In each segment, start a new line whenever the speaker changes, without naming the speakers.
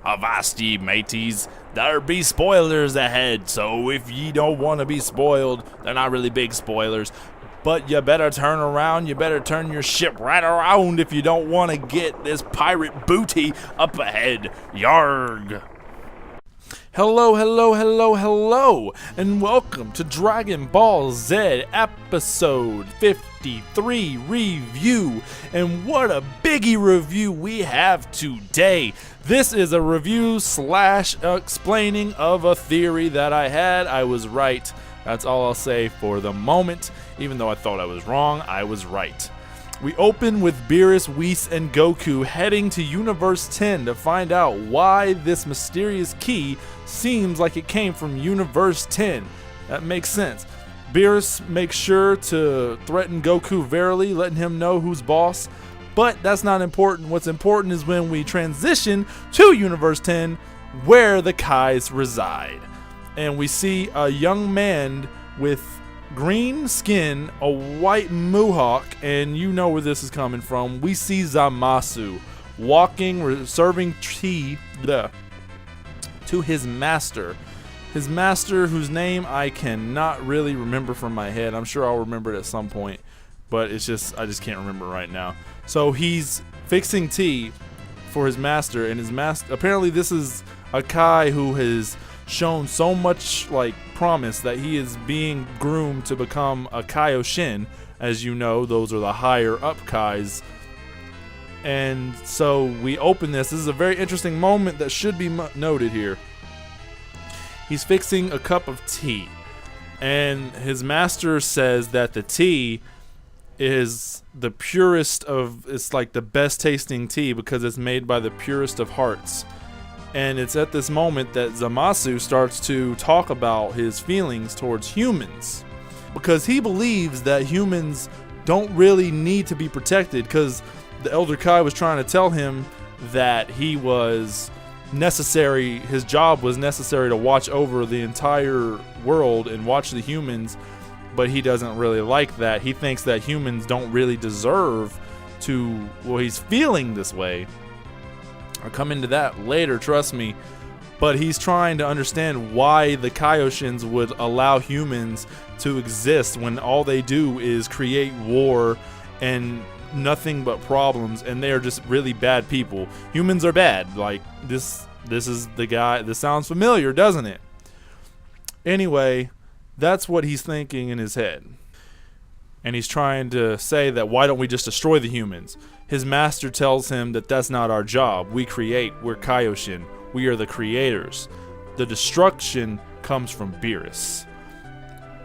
Avast ye mateys, there be spoilers ahead, so if ye don't want to be spoiled, they're not really big spoilers, but you better turn around, you better turn your ship right around if you don't want to get this pirate booty up ahead. Yarg! Hello, and welcome to Dragon Ball Z episode 53 review. And what a biggie review we have today. This is a review slash explaining of a theory that I had. I was right. That's all I'll say for the moment. Even though I thought I was wrong, I was right. We open with Beerus, Whis, and Goku heading to Universe 10 to find out why this mysterious key seems like it came from Universe 10. That makes sense. Beerus makes sure to threaten Goku verily, letting him know who's boss. But that's not important. What's important is when we transition to Universe 10, where the Kais reside. And we see a young man with green skin, a white mohawk, and you know where this is coming from. We see Zamasu walking, serving tea to his master. His master, whose name I cannot really remember from my head. I'm sure I'll remember it at some point, but I just can't remember right now. So he's fixing tea for his master, and his master, apparently this is a Kai who has shown so much promise that he is being groomed to become a Kaioshin. As you know, those are the higher up Kais. And so we open this. This is a very interesting moment that should be noted here. He's fixing a cup of tea, and his master says that the tea is the purest of, it's like the best tasting tea because it's made by the purest of hearts. And it's at this moment that Zamasu starts to talk about his feelings towards humans, because he believes that humans don't really need to be protected, because the Elder Kai was trying to tell him that he was necessary, his job was necessary to watch over the entire world and watch the humans, but he doesn't really like that. He thinks that humans don't really deserve to, well, he's feeling this way. I'll come into that later, trust me. But he's trying to understand why the Kaioshins would allow humans to exist when all they do is create war and nothing but problems, and they are just really bad people. Humans are bad. Like, this is the guy. This sounds familiar, doesn't it? Anyway, that's what he's thinking in his head. And he's trying to say that, why don't we just destroy the humans? His master tells him that that's not our job. We create. We're Kaioshin. We are the creators. The destruction comes from Beerus.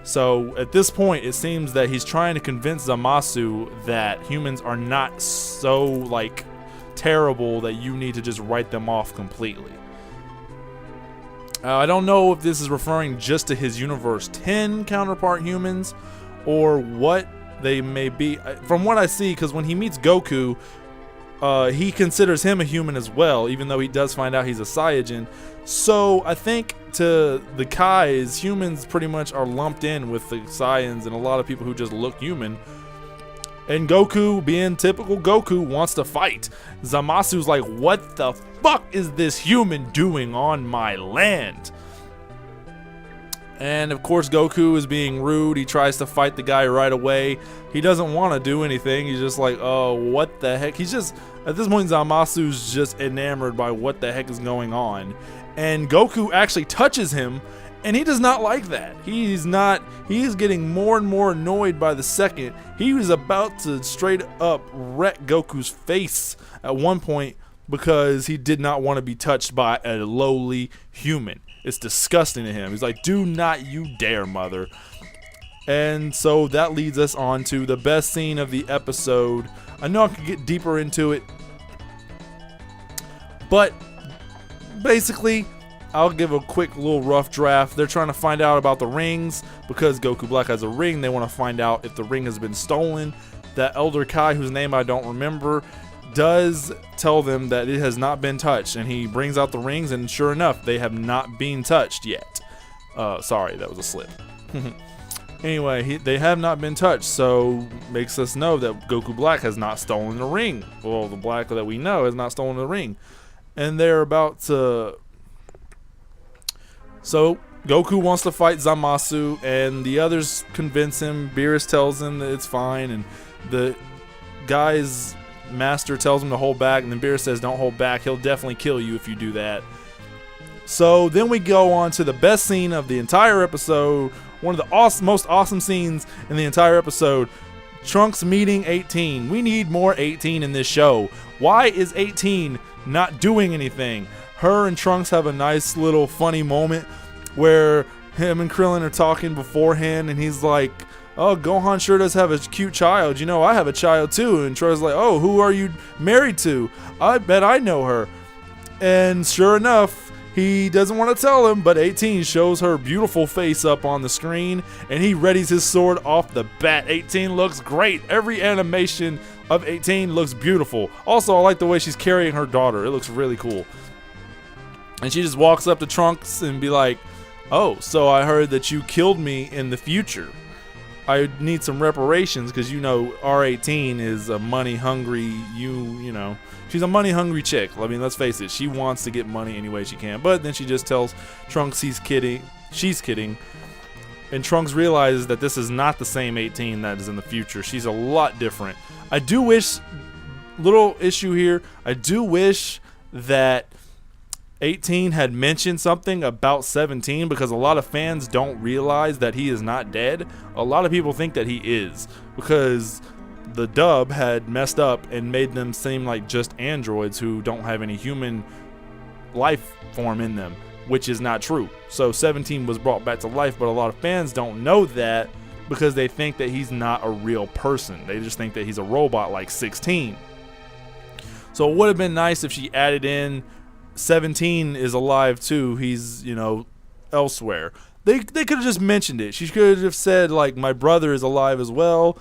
So at this point, it seems that he's trying to convince Zamasu that humans are not so terrible that you need to just write them off completely. I don't know if this is referring just to his Universe 10 counterpart humans or what they may be. From what I see, because when he meets Goku, he considers him a human as well, even though he does find out he's a Saiyajin. So I think to the Kais, humans pretty much are lumped in with the Saiyans and a lot of people who just look human. And Goku, being typical Goku, wants to fight. Zamasu's like, what the fuck is this human doing on my land? And of course Goku is being rude. He tries to fight the guy right away. He doesn't want to do anything. He's just like, oh, what the heck? He's just, at this point, Zamasu's just enamored by what the heck is going on. And Goku actually touches him, and he does not like that. He's getting more and more annoyed by the second. He was about to straight up wreck Goku's face at one point because he did not want to be touched by a lowly human. It's disgusting to him. He's like, do not you dare, mother. And so that leads us on to the best scene of the episode. I know I could get deeper into it, but basically, I'll give a quick little rough draft. They're trying to find out about the rings because Goku Black has a ring. They want to find out if the ring has been stolen. That Elder Kai, whose name I don't remember, does tell them that it has not been touched, and he brings out the rings, and sure enough, they have not been touched yet. Sorry, that was a slip. Anyway, they have not been touched, so makes us know that Goku Black has not stolen the ring. Well, the Black that we know has not stolen the ring. and they're about to. So Goku wants to fight Zamasu, and the others convince him. Beerus tells him that it's fine, and the guy's master tells him to hold back, and then Beerus says, "Don't hold back. He'll definitely kill you if you do that." So then we go on to the best scene of the entire episode, one of the most awesome scenes in the entire episode. Trunks meeting 18. We need more 18 in this show. Why is 18 not doing anything? Her and Trunks have a nice little funny moment where him and Krillin are talking beforehand, and he's like, "Oh, Gohan sure does have a cute child. You know, I have a child too." And Troy's like, "Oh, who are you married to? I bet I know her." And sure enough, he doesn't want to tell him, but 18 shows her beautiful face up on the screen, and he readies his sword off the bat. 18 looks great. Every animation of 18 looks beautiful. Also, I like the way she's carrying her daughter. It looks really cool. And she just walks up to Trunks and be like, "Oh, so I heard that you killed me in the future. I need some reparations," because you know R18 is a money-hungry, you know, she's a money-hungry chick. I mean, let's face it, she wants to get money any way she can. But then she just tells Trunks she's kidding. And Trunks realizes that this is not the same 18 that is in the future. She's a lot different. I do wish, little issue here, I do wish that 18 had mentioned something about 17, because a lot of fans don't realize that he is not dead. A lot of people think that he is, because the dub had messed up and made them seem like just androids who don't have any human life form in them, which is not true. So 17 was brought back to life, but a lot of fans don't know that because they think that he's not a real person. They just think that he's a robot like 16. So it would have been nice if she added in 17 is alive too. He's, you know, elsewhere. They could have just mentioned it. She could have said, like, my brother is alive as well.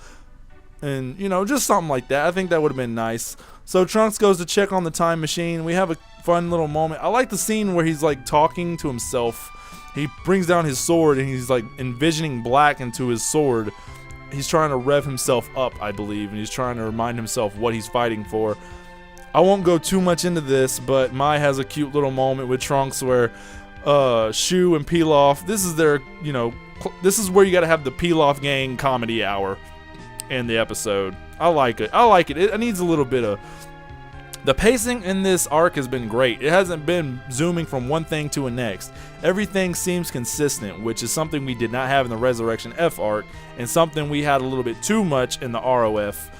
And, you know, just something like that. I think that would have been nice. So Trunks goes to check on the time machine. We have a fun little moment. I like the scene where he's, like, talking to himself. He brings down his sword and he's, like, envisioning black into his sword. He's trying to rev himself up, I believe. And he's trying to remind himself what he's fighting for. I won't go too much into this, but Mai has a cute little moment with Trunks where Shu and Pilaf, this is their, you know, this is where you got to have the Pilaf gang comedy hour in the episode. I like it. It needs a little bit of... The pacing in this arc has been great. It hasn't been zooming from one thing to the next. Everything seems consistent, which is something we did not have in the Resurrection F arc, and something we had a little bit too much in the ROF.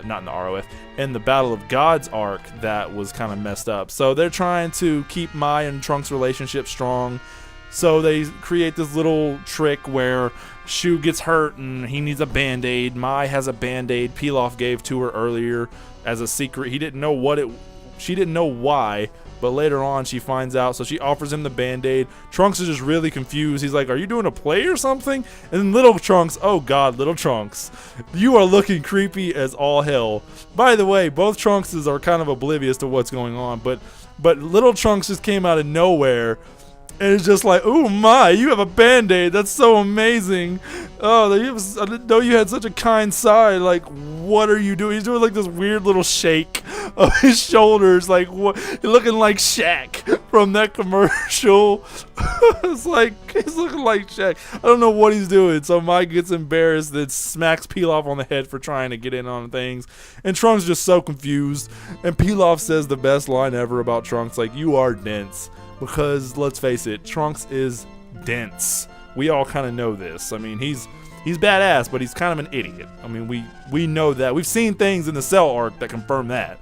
Not in the ROF, in the Battle of Gods arc that was kind of messed up. So they're trying to keep Mai and Trunks' relationship strong. So they create this little trick where Shu gets hurt and he needs a band-aid. Mai has a band-aid Pilaf gave to her earlier as a secret. He didn't know she didn't know why, but later on she finds out, so she offers him the band-aid. Trunks is just really confused. He's like, "Are you doing a play or something?" And then little Trunks, oh god, little Trunks, you are looking creepy as all hell. By the way, both Trunkses are kind of oblivious to what's going on, but little Trunks just came out of nowhere. And it's just like, "Ooh, my, you have a band-aid. That's so amazing. Oh, I didn't know you had such a kind side. Like, what are you doing?" He's doing like this weird little shake of his shoulders. Like, what? Looking like Shaq from that commercial. It's like, he's looking like Shaq. I don't know what he's doing. So Mike gets embarrassed, then smacks Pilaf on the head for trying to get in on things. And Trunks just so confused. And Pilaf says the best line ever about Trunks, like, "You are dense." Because, let's face it, Trunks is dense. We all kind of know this. I mean, he's badass, but he's kind of an idiot. I mean, we know that. We've seen things in the Cell arc that confirm that.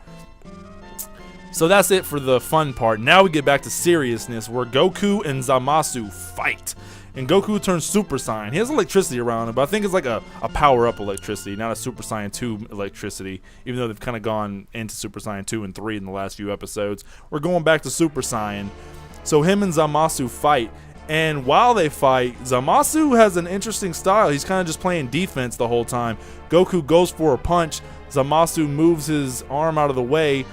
So that's it for the fun part. Now we get back to seriousness, where Goku and Zamasu fight. And Goku turns Super Saiyan. He has electricity around him, but I think it's like a power-up electricity, not a Super Saiyan 2 electricity, even though they've kind of gone into Super Saiyan 2 and 3 in the last few episodes. We're going back to Super Saiyan. So him and Zamasu fight, and while they fight, Zamasu has an interesting style. He's kind of just playing defense the whole time. Goku goes for a punch. Zamasu moves his arm out of the way,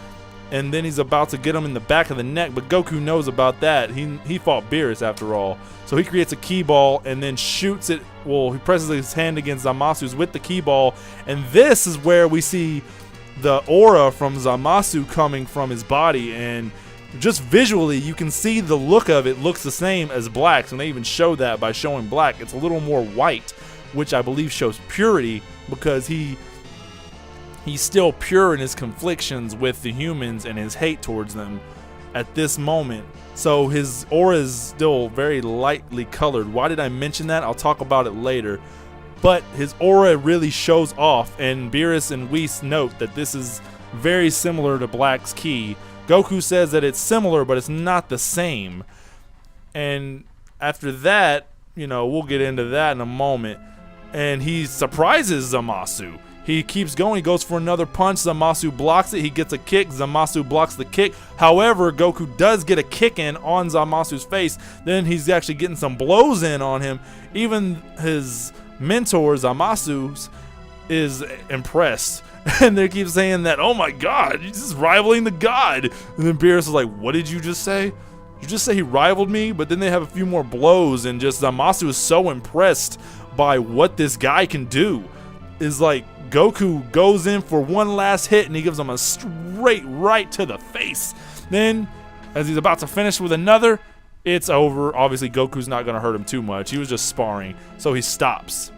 and then he's about to get him in the back of the neck, but Goku knows about that. He fought Beerus after all. So he creates a key ball and then shoots it. Well, he presses his hand against Zamasu's with the key ball, and this is where we see the aura from Zamasu coming from his body, and just visually, you can see the look of it looks the same as Black's, and they even show that by showing Black. It's a little more white, which I believe shows purity, because he's still pure in his conflictions with the humans and his hate towards them at this moment. So his aura is still very lightly colored. Why did I mention that? I'll talk about it later. But his aura really shows off, and Beerus and Whis note that this is very similar to Black's ki. Goku says that it's similar, but it's not the same. And after that, you know, we'll get into that in a moment. And he surprises Zamasu. He keeps going. He goes for another punch. Zamasu blocks it. He gets a kick. Zamasu blocks the kick. However, Goku does get a kick in on Zamasu's face. Then he's actually getting some blows in on him. Even his mentor, Zamasu, is impressed. And they keep saying that, oh my god, he's just rivaling the god. And then Beerus is like, what did you just say? You just say he rivaled me? But then they have a few more blows, and just Zamasu is so impressed by what this guy can do. Is like, Goku goes in for one last hit, and he gives him a straight right to the face. Then, as he's about to finish with another, it's over. Obviously, Goku's not going to hurt him too much. He was just sparring, so he stops.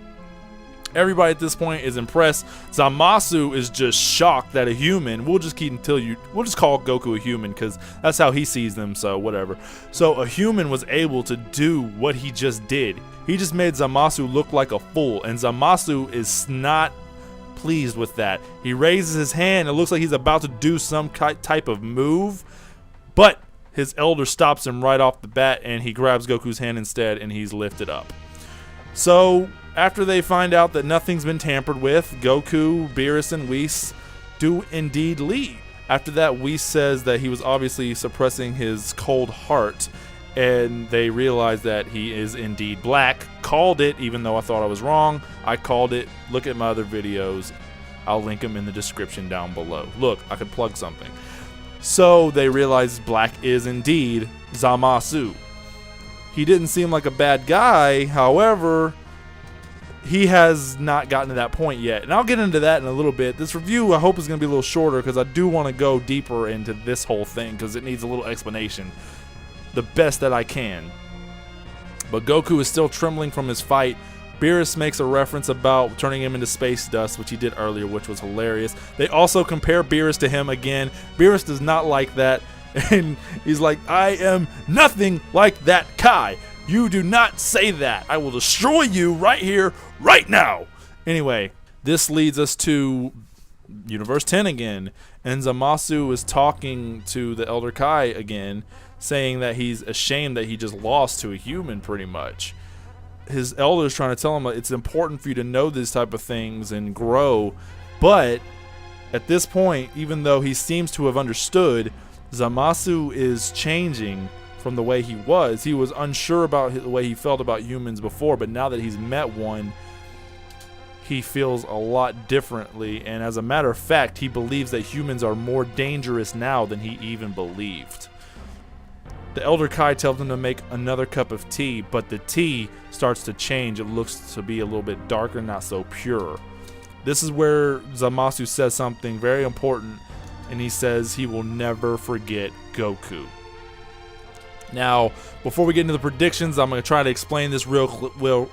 Everybody at this point is impressed. Zamasu is just shocked that a human, we'll just call Goku a human because that's how he sees them, so whatever. So a human was able to do what he just did. He just made Zamasu look like a fool, and Zamasu is not pleased with that. He raises his hand. It looks like he's about to do some type of move, but his elder stops him right off the bat, and he grabs Goku's hand instead, and he's lifted up. So after they find out that nothing's been tampered with, Goku, Beerus, and Whis do indeed leave. After that, Whis says that he was obviously suppressing his cold heart, and they realize that he is indeed Black. Called it, even though I thought I was wrong. I called it. Look at my other videos. I'll link them in the description down below. Look, I could plug something. So they realize Black is indeed Zamasu. He didn't seem like a bad guy, however, he has not gotten to that point yet. And I'll get into that in a little bit. This review, I hope, is going to be a little shorter because I do want to go deeper into this whole thing because it needs a little explanation. The best that I can. But Goku is still trembling from his fight. Beerus makes a reference about turning him into space dust, which he did earlier, which was hilarious. They also compare Beerus to him again. Beerus does not like that. And he's like, I am nothing like that Kai. You do not say that. I will destroy you right here, right now. Anyway, this leads us to Universe 10 again. And Zamasu is talking to the Elder Kai again, saying that he's ashamed that he just lost to a human pretty much. His elder is trying to tell him that it's important for you to know these type of things and grow. But at this point, even though he seems to have understood, Zamasu is changing from the way he was. He was unsure about the way he felt about humans before, but now that he's met one, he feels a lot differently. And as a matter of fact, he believes that humans are more dangerous now than he even believed. The Elder Kai tells him to make another cup of tea, but the tea starts to change. It looks to be a little bit darker, not so pure. This is where Zamasu says something very important, and he says he will never forget Goku. Now, before we get into the predictions, I'm going to try to explain this real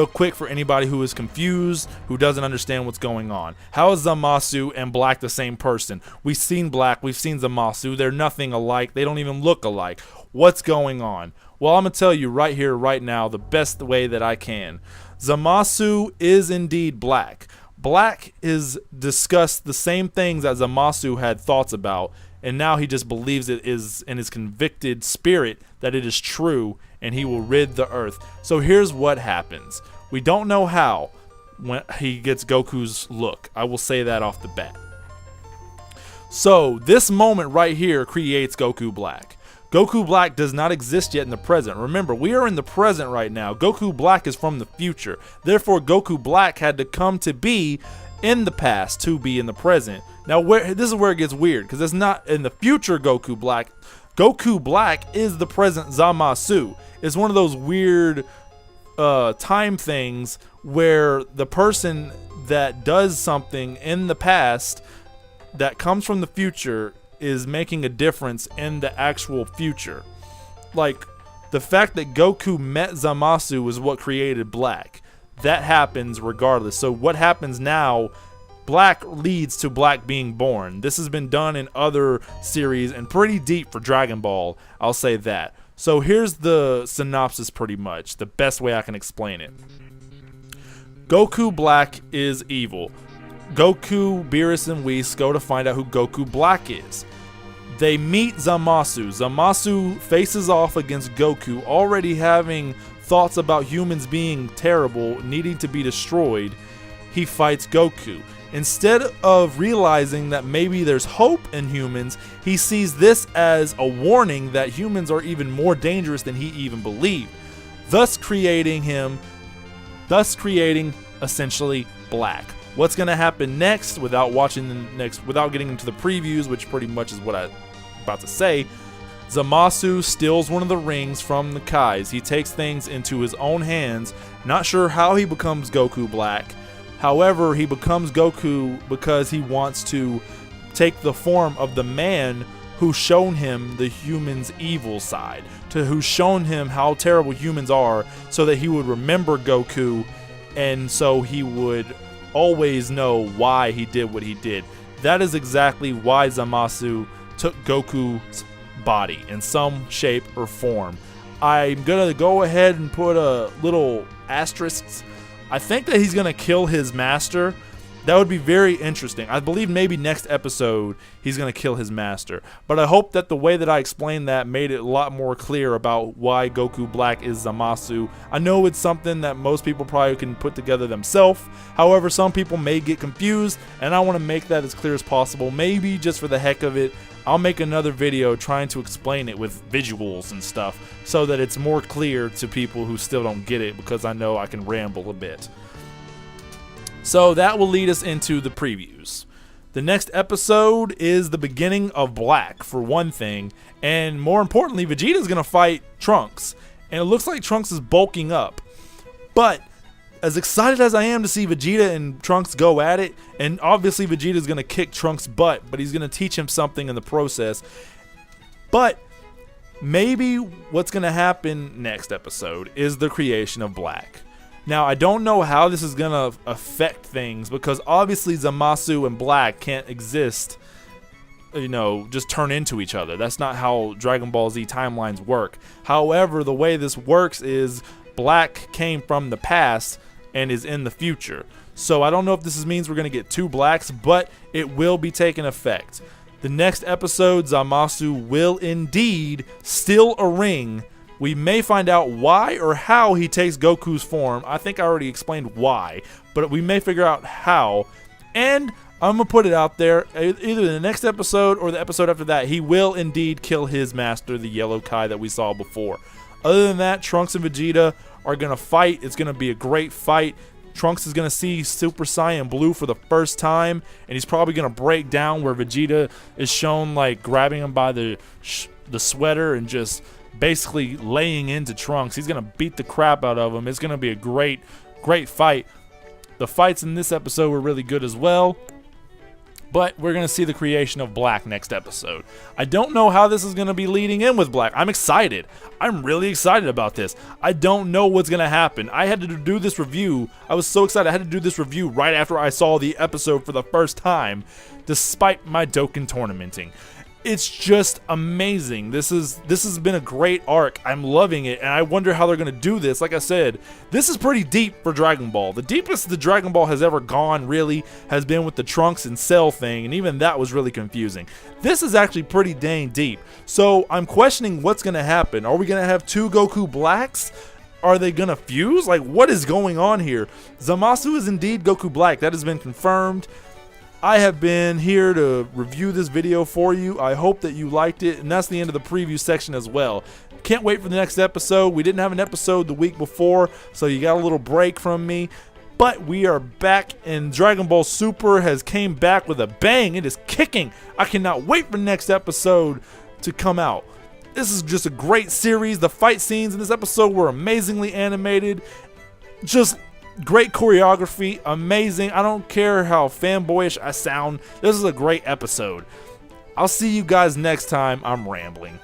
quick for anybody who is confused, who doesn't understand what's going on. How is Zamasu and Black the same person? We've seen Black, we've seen Zamasu. They're nothing alike. They don't even look alike. What's going on? Well, I'm going to tell you right here, right now, the best way that I can. Zamasu is indeed Black. Black is discussed the same things that Zamasu had thoughts about, and now he just believes it is in his convicted spirit that it is true, and he will rid the earth. So here's what happens. We don't know how when he gets Goku's look. I will say that off the bat. So this moment right here creates Goku Black. Goku Black does not exist yet in the present. Remember, we are in the present right now. Goku Black is from the future. Therefore, Goku Black had to come to be in the past to be in the present. Now, this is where it gets weird, because it's not in the future Goku Black. Goku Black is the present Zamasu. It's one of those weird time things where the person that does something in the past that comes from the future is making a difference in the actual future. Like, the fact that Goku met Zamasu is what created Black. That happens regardless. So what happens now, Black leads to Black being born. This has been done in other series and pretty deep for Dragon Ball, I'll say that. So here's the synopsis pretty much, the best way I can explain it. Goku Black is evil. Goku, Beerus, and Whis go to find out who Goku Black is. They meet Zamasu. Zamasu faces off against Goku, already having thoughts about humans being terrible, needing to be destroyed. He fights Goku. Instead of realizing that maybe there's hope in humans, he sees this as a warning that humans are even more dangerous than he even believed, thus creating essentially Black. What's going to happen next, without getting into the previews, which pretty much is what I'm about to say, Zamasu steals one of the rings from the Kais. He takes things into his own hands. Not sure how he becomes Goku Black. However, he becomes Goku because he wants to take the form of the man who's shown him the humans' evil side, who's shown him how terrible humans are, so that he would remember Goku, and so he would always know why he did what he did. That is exactly why Zamasu took Goku's body in some shape or form. I'm gonna go ahead and put a little asterisk. I think that he's gonna kill his master. That would be very interesting. I believe maybe next episode he's going to kill his master. But I hope that the way that I explained that made it a lot more clear about why Goku Black is Zamasu. I know it's something that most people probably can put together themselves. However, some people may get confused, and I want to make that as clear as possible. Maybe just for the heck of it, I'll make another video trying to explain it with visuals and stuff so that it's more clear to people who still don't get it, because I know I can ramble a bit. So that will lead us into the previews. The next episode is the beginning of Black, for one thing, and more importantly, Vegeta's going to fight Trunks, and it looks like Trunks is bulking up. But as excited as I am to see Vegeta and Trunks go at it, and obviously Vegeta's going to kick Trunks' butt, but he's going to teach him something in the process. But maybe what's going to happen next episode is the creation of Black. Now, I don't know how this is going to affect things, because obviously Zamasu and Black can't exist, just turn into each other. That's not how Dragon Ball Z timelines work. However, the way this works is Black came from the past and is in the future. So I don't know if this means we're going to get two Blacks, but it will be taking effect. The next episode, Zamasu will indeed steal a ring. We may find out why or how he takes Goku's form. I think I already explained why, but we may figure out how. And I'm going to put it out there, either the next episode or the episode after that, he will indeed kill his master, the Yellow Kai that we saw before. Other than that, Trunks and Vegeta are going to fight. It's going to be a great fight. Trunks is going to see Super Saiyan Blue for the first time, and he's probably going to break down where Vegeta is shown like grabbing him by the sweater and just basically laying into Trunks. He's going to beat the crap out of him. It's going to be a great fight. The fights in this episode were really good as well. But we're going to see the creation of Black next episode. I don't know how this is going to be leading in with Black. I'm excited. I'm really excited about this. I don't know what's going to happen. I had to do this review. I was so excited. I had to do this review right after I saw the episode for the first time, despite my Dokkan tournamenting. It's just amazing. This has been a great arc. I'm loving it, and I wonder how they're going to do this. Like I said, this is pretty deep for Dragon Ball. The deepest the Dragon Ball has ever gone, really, has been with the Trunks and Cell thing, and even that was really confusing. This is actually pretty dang deep. So I'm questioning what's going to happen. Are we going to have two Goku Blacks? Are they going to fuse? Like, what is going on here? Zamasu is indeed Goku Black. That has been confirmed. I have been here to review this video for you. I hope that you liked it, and that's the end of the preview section as well. Can't wait for the next episode. We didn't have an episode the week before, so you got a little break from me. But we are back, and Dragon Ball Super has came back with a bang. It is kicking. I cannot wait for the next episode to come out. This is just a great series. The fight scenes in this episode were amazingly animated. Just great choreography, amazing. I don't care how fanboyish I sound. This is a great episode. I'll see you guys next time. I'm rambling.